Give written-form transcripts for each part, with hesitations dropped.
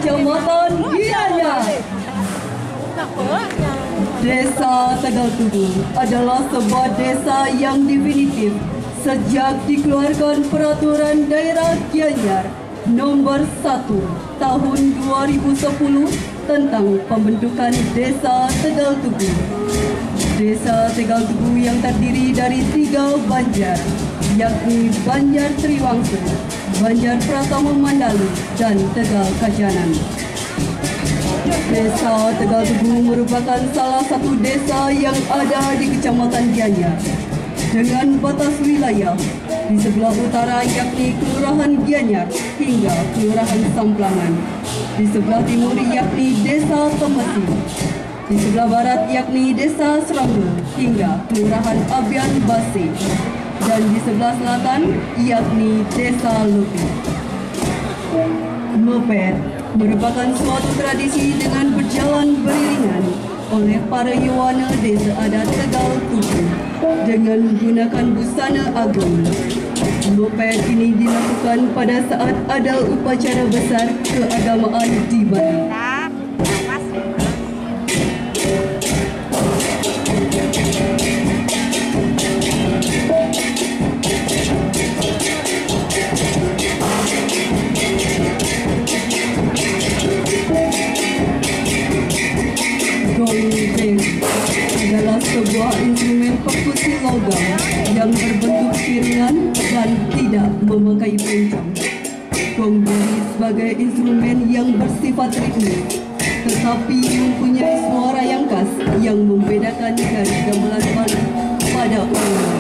Kecamatan Gianyar. Desa Tegal Tugu adalah sebuah desa yang definitif sejak dikeluarkan Peraturan Daerah Gianyar Nomor 1 Tahun 2010 tentang pembentukan Desa Tegal Tugu. Desa Tegal Tugu yang terdiri dari 3 banjar, yakni Banjar Triwangsa, Banjar Pratama Mandalu, dan Tegal Kajanan. Desa Tegal Tugu merupakan salah satu desa yang ada di Kecamatan Gianyar dengan batas wilayah di sebelah utara yakni Kelurahan Gianyar hingga Kelurahan Samplangan, di sebelah timur yakni Desa Temesi, di sebelah barat yakni Desa Serangga hingga Kelurahan Abian Base, dan di sebelah selatan yakni Desa Lopi. Moped merupakan suatu tradisi dengan berjalan beriringan oleh para Yuwana Desa Adat Tegal Tugu dengan menggunakan busana agung. Moped ini dilakukan pada saat ada upacara besar keagamaan di Bali. Adalah sebuah instrumen perkusi logam yang berbentuk piringan dan tidak memakai pencang. Gong sebagai instrumen yang bersifat ritmik, tetapi mempunyai suara yang khas yang membedakan dari gamelan Bali pada umumnya.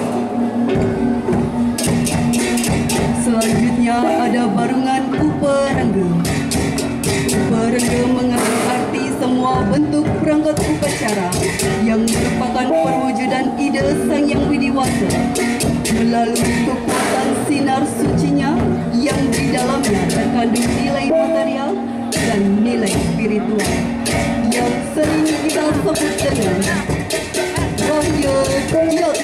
Selanjutnya ada barungan uperengga. Uperengga mengandung arti semua bentuk perangkat upacara yang merupakan perwujudan ide Sang Yang Widi Wasa melalui kekuatan sinar sucinya yang di dalamnya terkandung nilai material dan nilai spiritual yang sering kita sebut dengan Bahya Jiyot.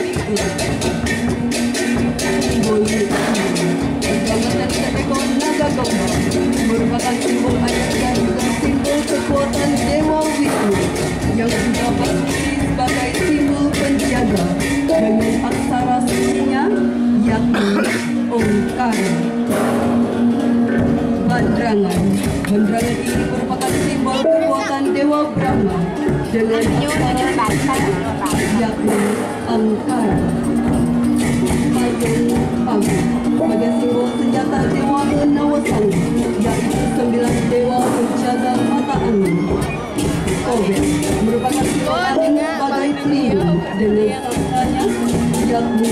Simbol Perjalanan seekor naga gomba merupakan simbol ayat dan juga simbol kekuatan Dewa Wisnu yang juga berfungsi sebagai simbol penjaga dengan aksara sucinya yakni Omkara. Bandrangan ini merupakan simbol kekuatan Dewa Brahma dengan aksara yakni Omkara. Sebagai simbol senjata Dewa Nawasanga, yaitu 9 dewa penjaga mata angin. Kober merupakan simbol angin sebagai pelindung dengan sastranya yakni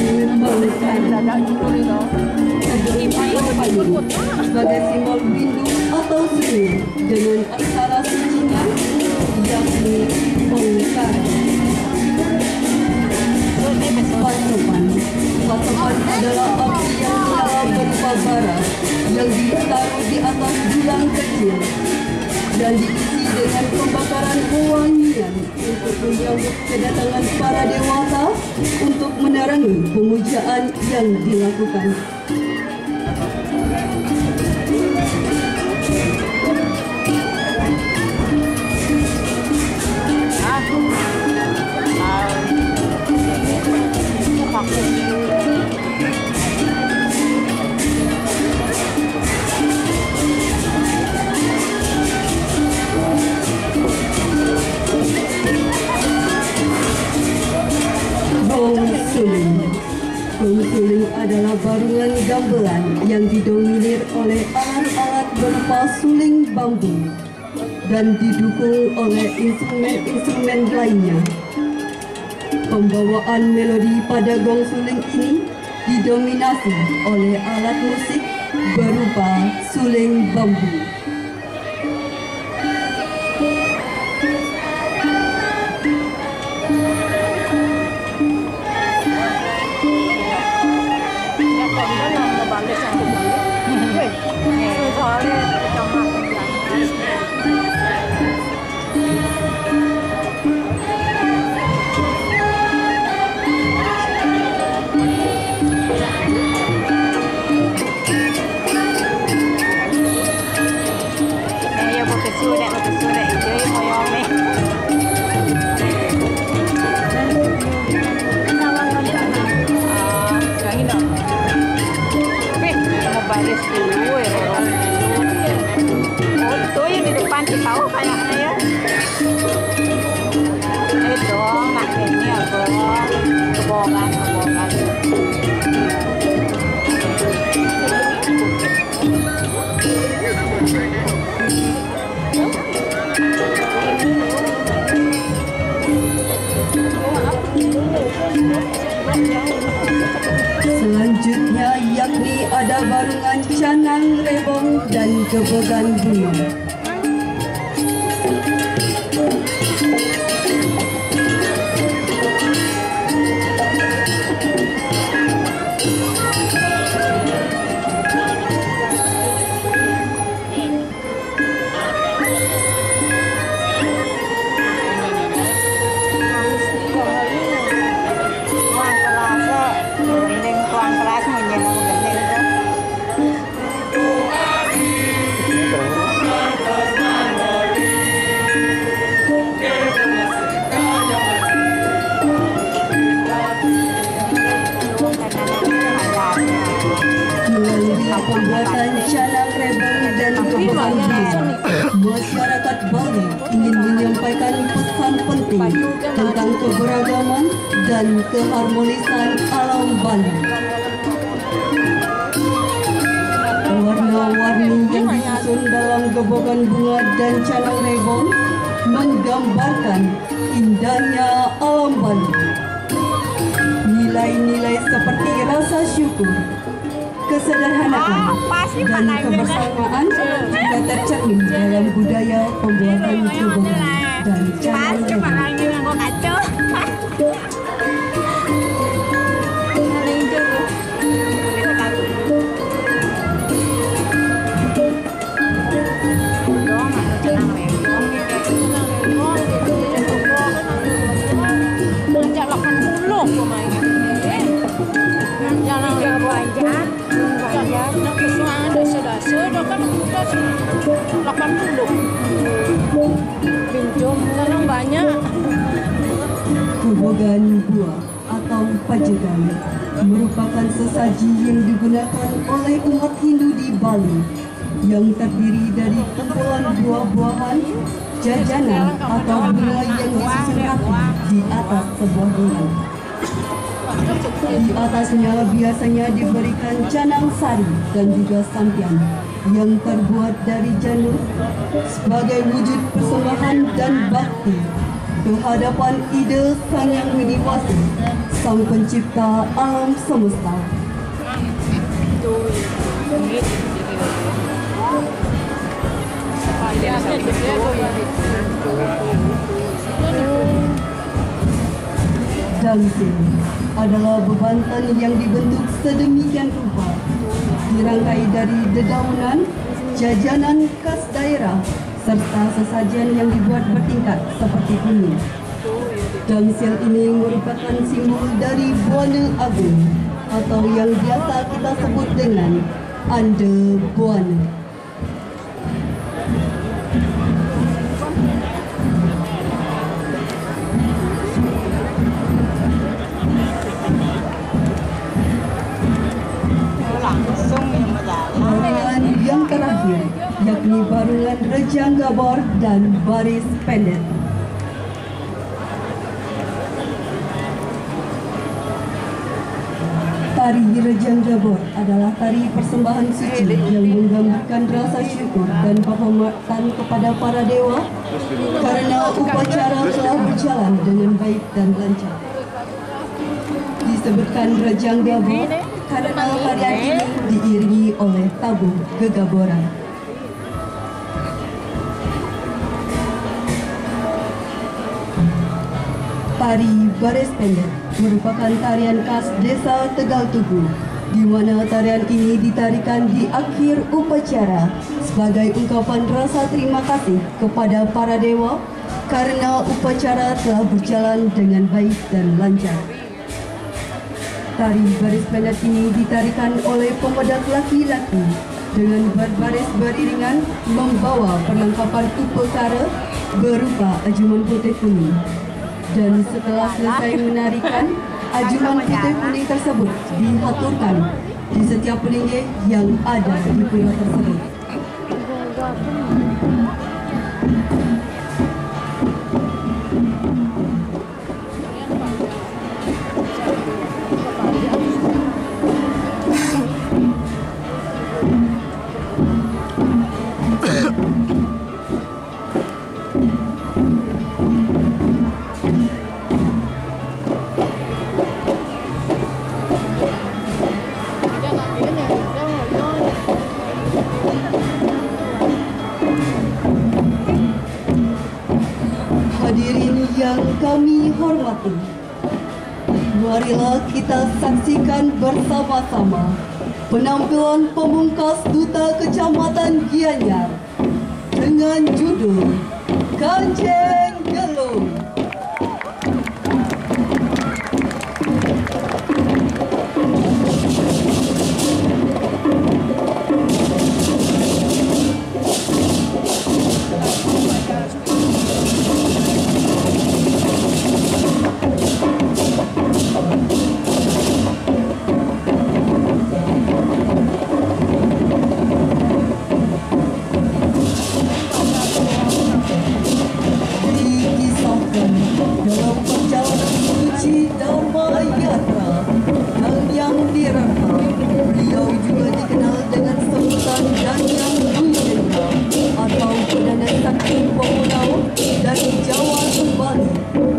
sebagai simbol bindu atau sungai dengan aksara sucinya yakni Omkara. Pasokan adalah api yang menyala berupa bara yang ditaruh di atas dulang kecil dan diisi dengan pembakaran pewangian untuk menyambut kedatangan para dewata untuk menerangi pemujaan yang dilakukan. Gong suling adalah barungan gamelan yang didominir oleh alat-alat berupa suling bambu dan didukung oleh instrumen-instrumen lainnya. Pembawaan melodi pada gong suling ini didominasi oleh alat musik berupa suling bambu. tulis dulu ya. Oh itu yang di depan sih tahu kayaknya ya. Dong, nah ini apa? Kebohongan. Selanjutnya yakni ada barungan canang rebong dan gebegan bunga. Pembuatan canang rebong dan gebegan bunga, masyarakat Bali ingin menyampaikan pesan penting tentang keberagaman dan keharmonisan alam Bali. Warna-warni yang disusun dalam gebegan bunga dan canang rebong menggambarkan indahnya alam Bali. Nilai-nilai seperti rasa syukur, kesederhanaan, dan kebersamaan juga tercermin dalam budaya pembuatan gebegan dan canang rebong. Gebegan buah atau pajegan merupakan sesaji yang digunakan oleh umat Hindu di Bali yang terdiri dari kumpulan buah-buahan, jajanan atau bunga yang disusun rapi di atas sebuah bulan. Di atasnya biasanya diberikan canang sari dan juga sampian yang terbuat dari janur sebagai wujud persembahan dan bakti kehadapan ide Sang Yang Widiwasi, Sang Pencipta alam semesta. Dangsing adalah bebantan yang dibentuk sedemikian rupa, dirangkai dari dedaunan, jajanan khas daerah, serta sesajen yang dibuat bertingkat seperti ini. Dangsil ini merupakan simbol dari Buana Agung atau yang biasa kita sebut dengan Ande Buana. Barungan yang terakhir yakni barungan Rejang Gabor dan baris pendek. Tari Rejang Gabor adalah tari persembahan suci yang menggambarkan rasa syukur dan penghormatan kepada para dewa karena upacara telah berjalan dengan baik dan lancar. Disebutkan Rejang Gabor karena tarian ini diiringi oleh tabuh gegaboran. Tari baris pendek merupakan tarian khas desa Tegal Tugu, di mana tarian ini ditarikan di akhir upacara sebagai ungkapan rasa terima kasih kepada para dewa karena upacara telah berjalan dengan baik dan lancar. Tari baris pendek ini ditarikan oleh pemedak laki-laki dengan berbaris beriringan membawa perlengkapan upacara berupa ajuman putih kuning. Dan setelah selesai menarikan, ajuman putih kuning tersebut dihaturkan di setiap pelinggih yang ada di pura tersebut. Hadirin yang kami hormati, marilah kita saksikan bersama-sama penampilan pemungkas Duta Kecamatan Gianyar dengan judul Kancing Gelung. Dalam perjalanan suci Dharma Yatra yang dirangka, beliau juga dikenal dengan sebutan Danyang Duyendra atau Perdana Sakti Pemulau dari Jawa Bali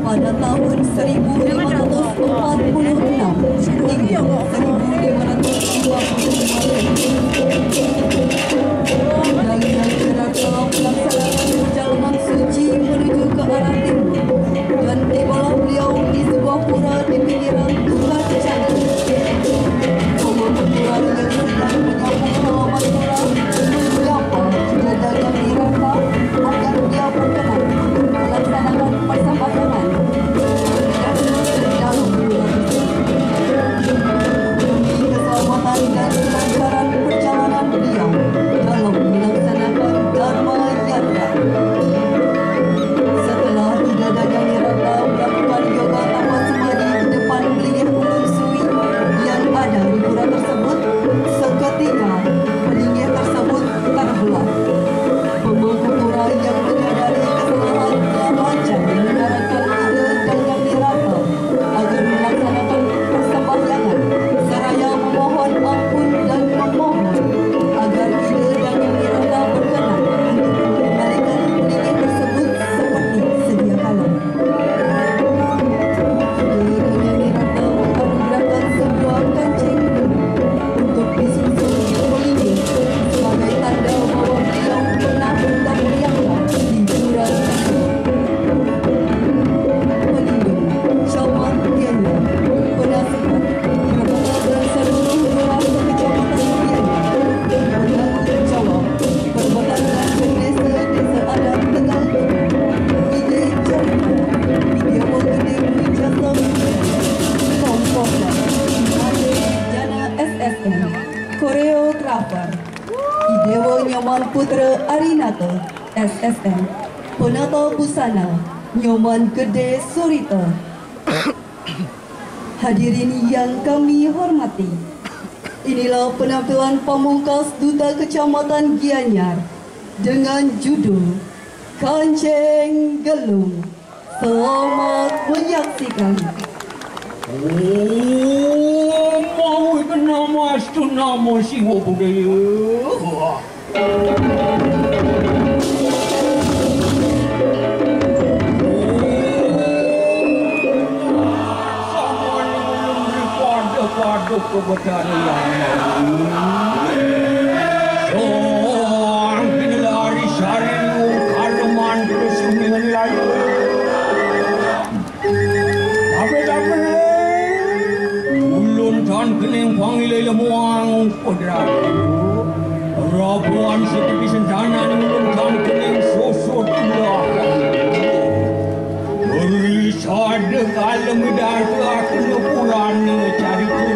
pada tahun 1546 hingga 1555. Danyang Dirangka melaksanakan perjalanan suci menuju ke arah timur, dan tibalah beliau di sebuah pura di pinggiran Tuhan Cantik. Penghuni pura yang sedang menyapu halaman pura menyapa Danyang Dirangka agar dia berkenan untuk melaksanakan persembahyangan dalam pura tersebut. Demi keselamatan dan kelancaran perjalanan beliau dalam melaksanakan Dharma Yatra. Setelah Danyang Dirangka melakukan yoga tanpa semadi di depan pelinggih Gunung Sui yang ada di pura tersebut, seketika pelinggih tersebut terbelah. Pemangku pura yang menyadari kesalahan telah lancar menyarankan ide Danyang Dirangka agar melaksanakan persembahyangan seraya memohon ampun dan memohon agar ide Danyang Dirangka berkenan untuk mengembalikan pelinggih tersebut seperti sedia kala. Danyang Dirangka menganugerahkan sebuah kancing untuk disusun pelinggih sebagai tanda bahwa beliau pernah berdakwah di pura tersebut. Pelindung Camat Gianyar, penasihat, kepala dan seluruh lurah Kecamatan Gianyar, penanggung jawab Perbatasan dan Desa-Desa Adat Tegal Ide Jarita, Media Marketing Jasa Komposer, Ade Jana SSN, Koreografer, Idewo Nyoman Putra Arinata SSN, Penata Busana Nyoman Gede Surita. Hadirin yang kami hormati, inilah penampilan pamungkas Duta Kecamatan Gianyar dengan judul Kancing Gelung. Selamat menyaksikan. Mau nama astu nama siwa budaya. Sama ni belum daripada kebetulan yang pinlari sariu kalaman terus menilai. Apa ulun tan kening panggil lemuang kodrat. Rabuan seperti sentanan ulun tan kening sosok tulah. Risad kalem dar aku pulan cari tu.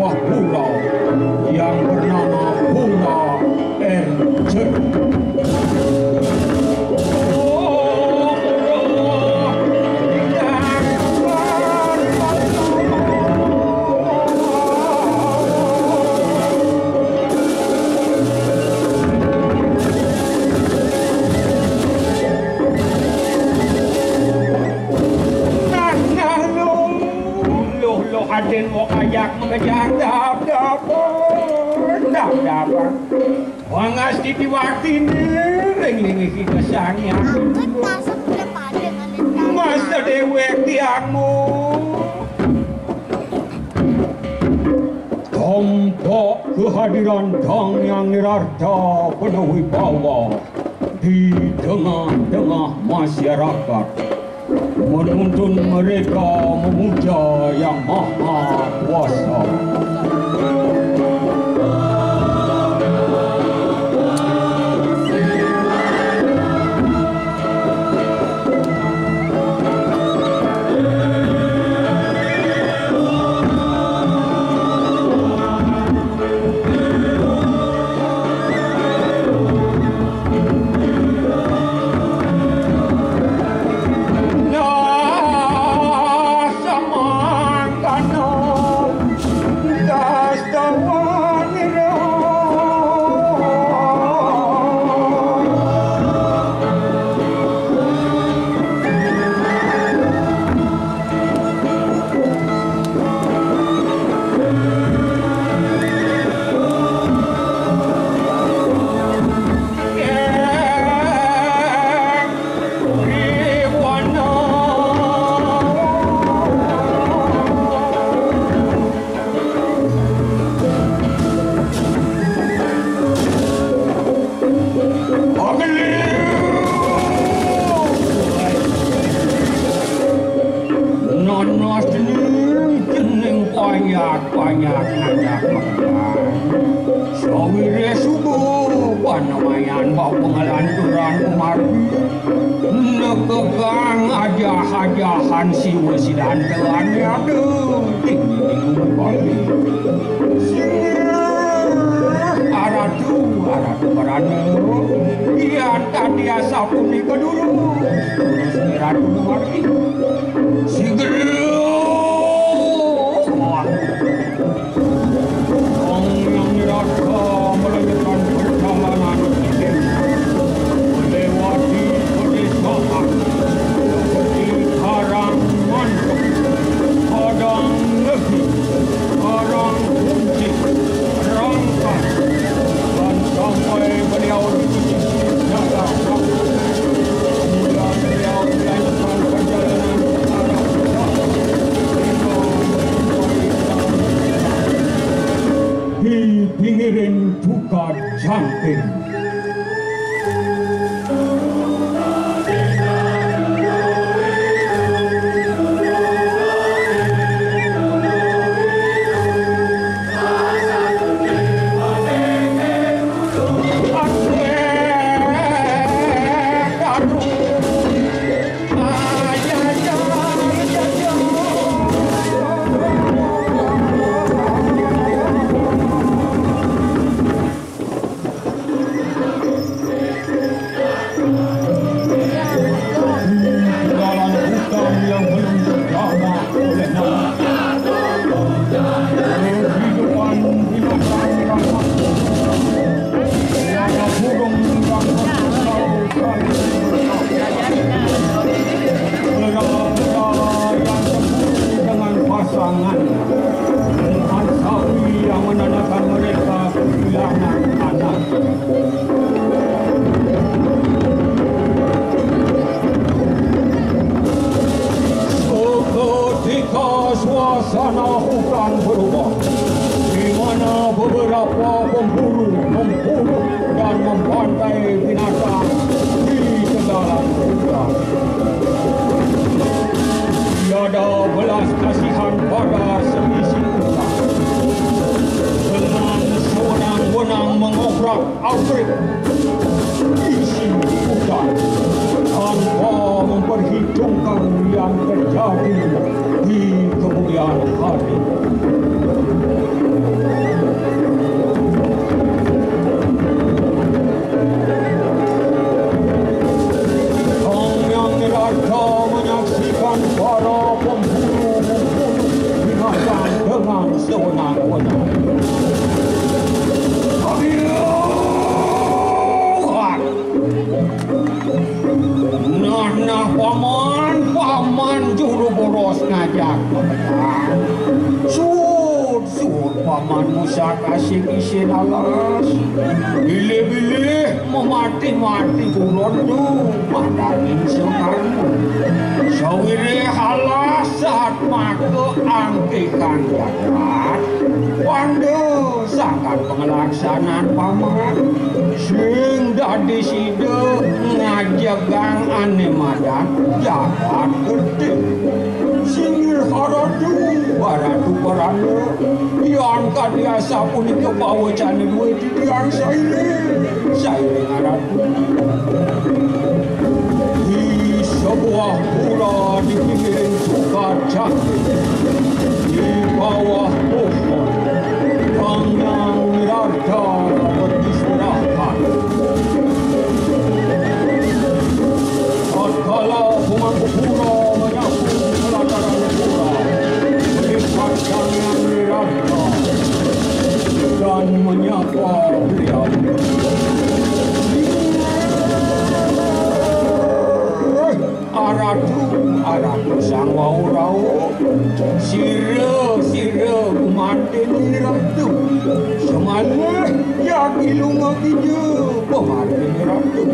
sebuah pulau yang bernama Pulau Ercer. Aden mau kayak mengejar dap wangas di waktu ini kita sangnya masa dewek tiangmu tombok kehadiran Dang yang nirarta penuh wibawa di tengah-tengah masyarakat menuntun mereka memuja yang maha kuasa. Banyak ngajak makan sawire subuh panamayan bau pengalanturan kemari nekegang aja-ajahan si wesidan telannya aduh tinggi balik aratu barane iya tadi asa puni kedulu terus niratu kemari sigel melanjutkan perjalanan kita melewati pedesaan seperti Karang Mantap, Padang Negeri, Karang Kunci, Rangkas, dan sampai beliau di titik Jakarta. Kemudian beliau melanjutkan perjalanan ke arah utara di pinggiran Tukar Jangkir. Suasana hutan berubah, di mana beberapa pemburu memburu dan membantai binatang di tegalan hutan. Tiada belas kasihan pada seisi hutan. Dengan sewenang-wenang mengobrak-abrik isi hutan tanpa memperhitungkan yang terjadi di kemudian hari. paman juru boros ngajak pemedang. Sud paman musak asik isin alas. Bilih-bilih memati-mati buron tu madanin sekarang. Sawire halas saat maka angkikan jagat. Wanda sangat pengelaksanaan paman. Sing dadi sida ngajagang ane madan jagat gede. Singir haradu baradu barana. Yang kadiasa pun itu bawa cani duit yang saya haradu. Di sebuah pura di pinggir sungai cantik, di bawah pohon panjang rata beristirahat. Tatkala pemangku pura menyapu pelataran pura, melihat tangan rata dan menyapa beliau. Aradu sang wau-rau, sira kumantin ratu. Semana ya kilunga kija pemantin ratu.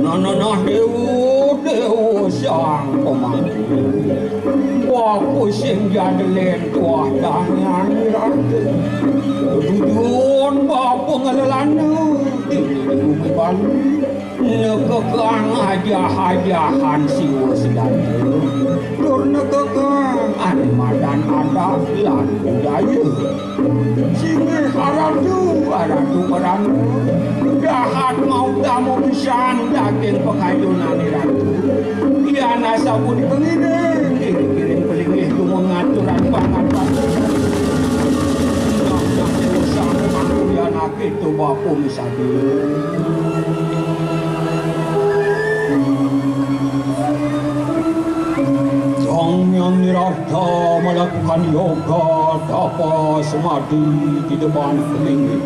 Nana dewa sang pemantin. Waku sing jadelen tuah tangan ratu. Tujuan bapa ngelalana tinggi di bumi Bali. Nekekang aja-ajahan siwa sedatu. Lur nekekang animadan ada lan budaya. Singir aradu beranu. Dahat mau tamu pisan daging pekayunan ratu. Ia nasa pun pengiring. Kirim pelingih tu mengaturan pangan batu. Nak usang mangku anak itu bapu misadi. Yang nirarta melakukan yoga tapa samadhi di depan pelinggi.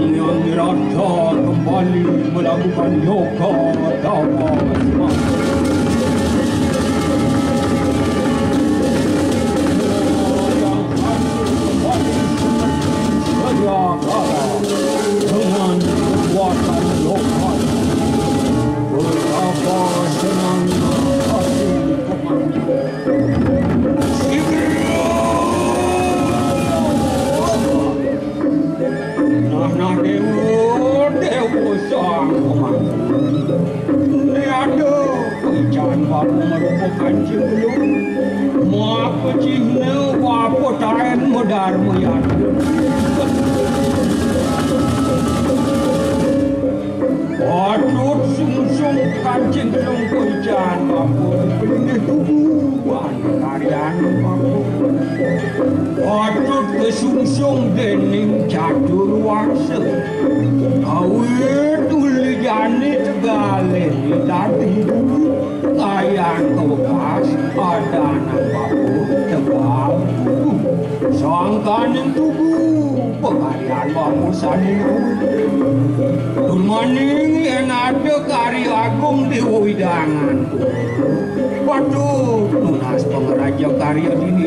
Yang dirata kembali melakukan yoga tapa dengan kekuatan yoga betapa senangnya hati Nah dewa sang pemandu. Ini ada pecahan baru merupakan sebelum Maka cihna wapa tahan modar moyan. Patut sungsung kancing belum pecahan baru Pelingih tubuhan karyan baru Patut kesungsung dening catur waksa Awet tulijani tegale tadi Kayang kebekas ada anak bapu tebal Sangkaning tubuh pengarian bapu sadina Turmaning yang ada karya agung di widangan Patut karya dini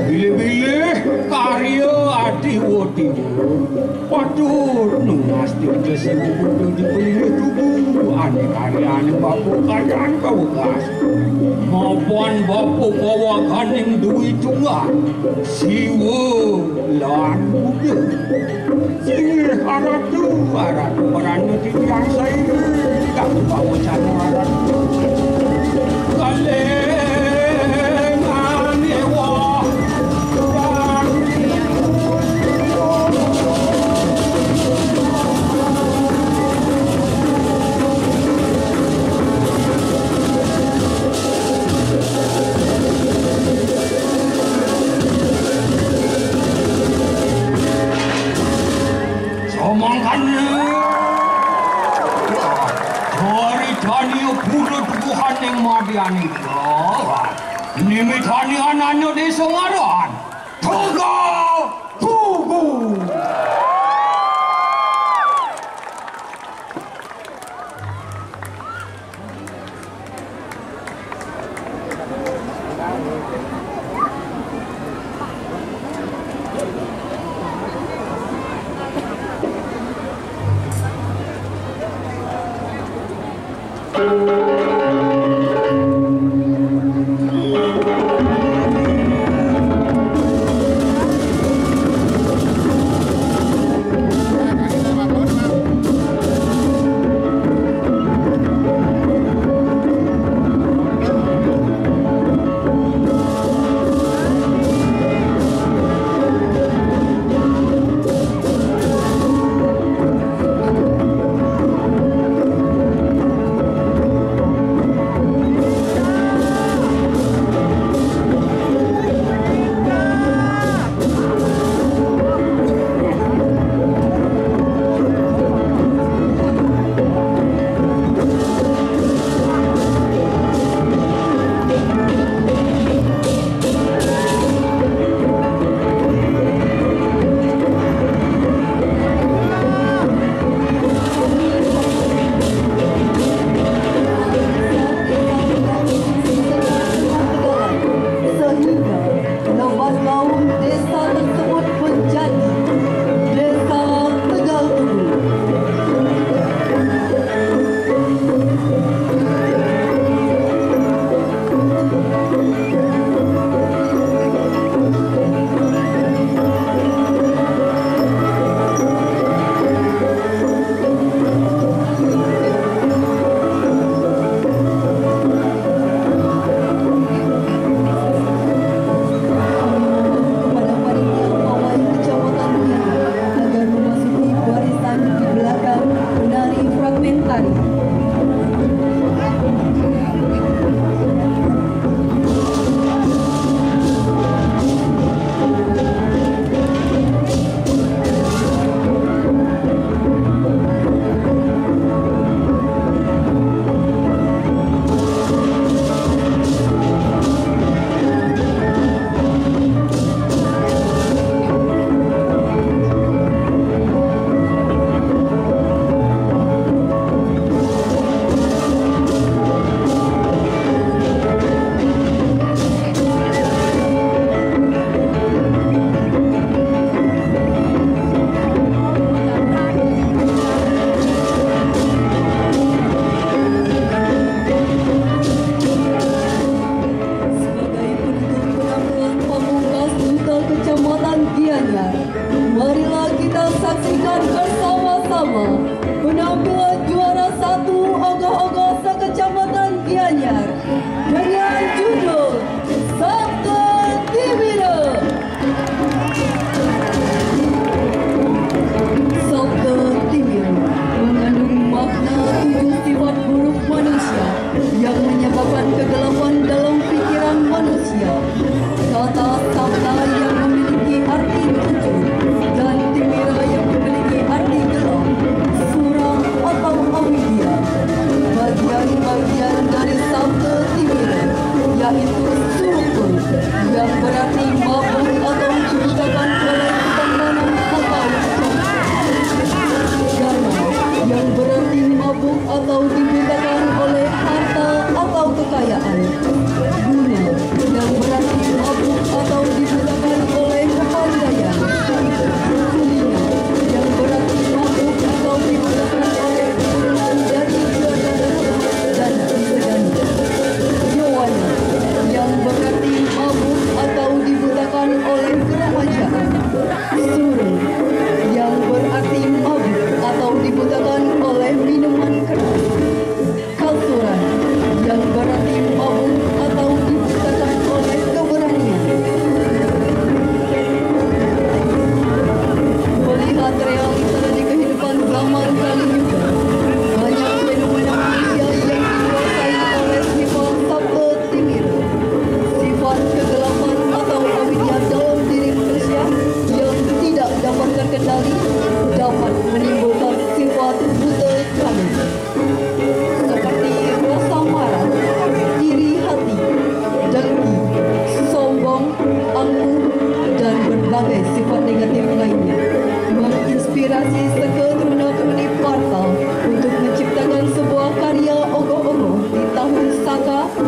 bilih-bilih karya adiwo-diwo padur nunasti jesi buku dipilih tubuh ane karyane bapu karyane kawekas maupun bapu kawakaning duwi tunggal siwa lan buku singir haratu perannya titiang saya tak bawa cano haratu kalengan ewa Somangkannya dari Daniel bunuh tubuhan yang madiani nimitani anaknya di Semarang Tugu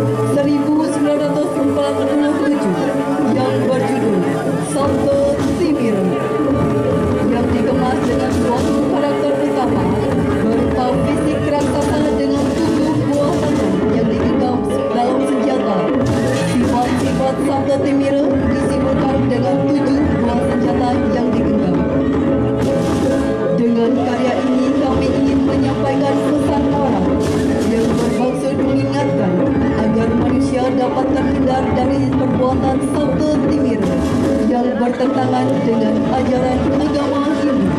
1947 yang berjudul Sabto Timira, yang dikemas dengan suatu karakter utama berupa fisik raksasa dengan 7 buah tangan yang digenggam dalam senjata. Sifat-sifat Sabto Timira disebutkan dengan 7 buah senjata yang digenggam. Dengan karya ini kami ingin menyampaikan pesan moral yang bermaksud mengingatkan agar manusia dapat terhindar dari perbuatan Sabto Timira yang bertentangan dengan ajaran agama Hindu.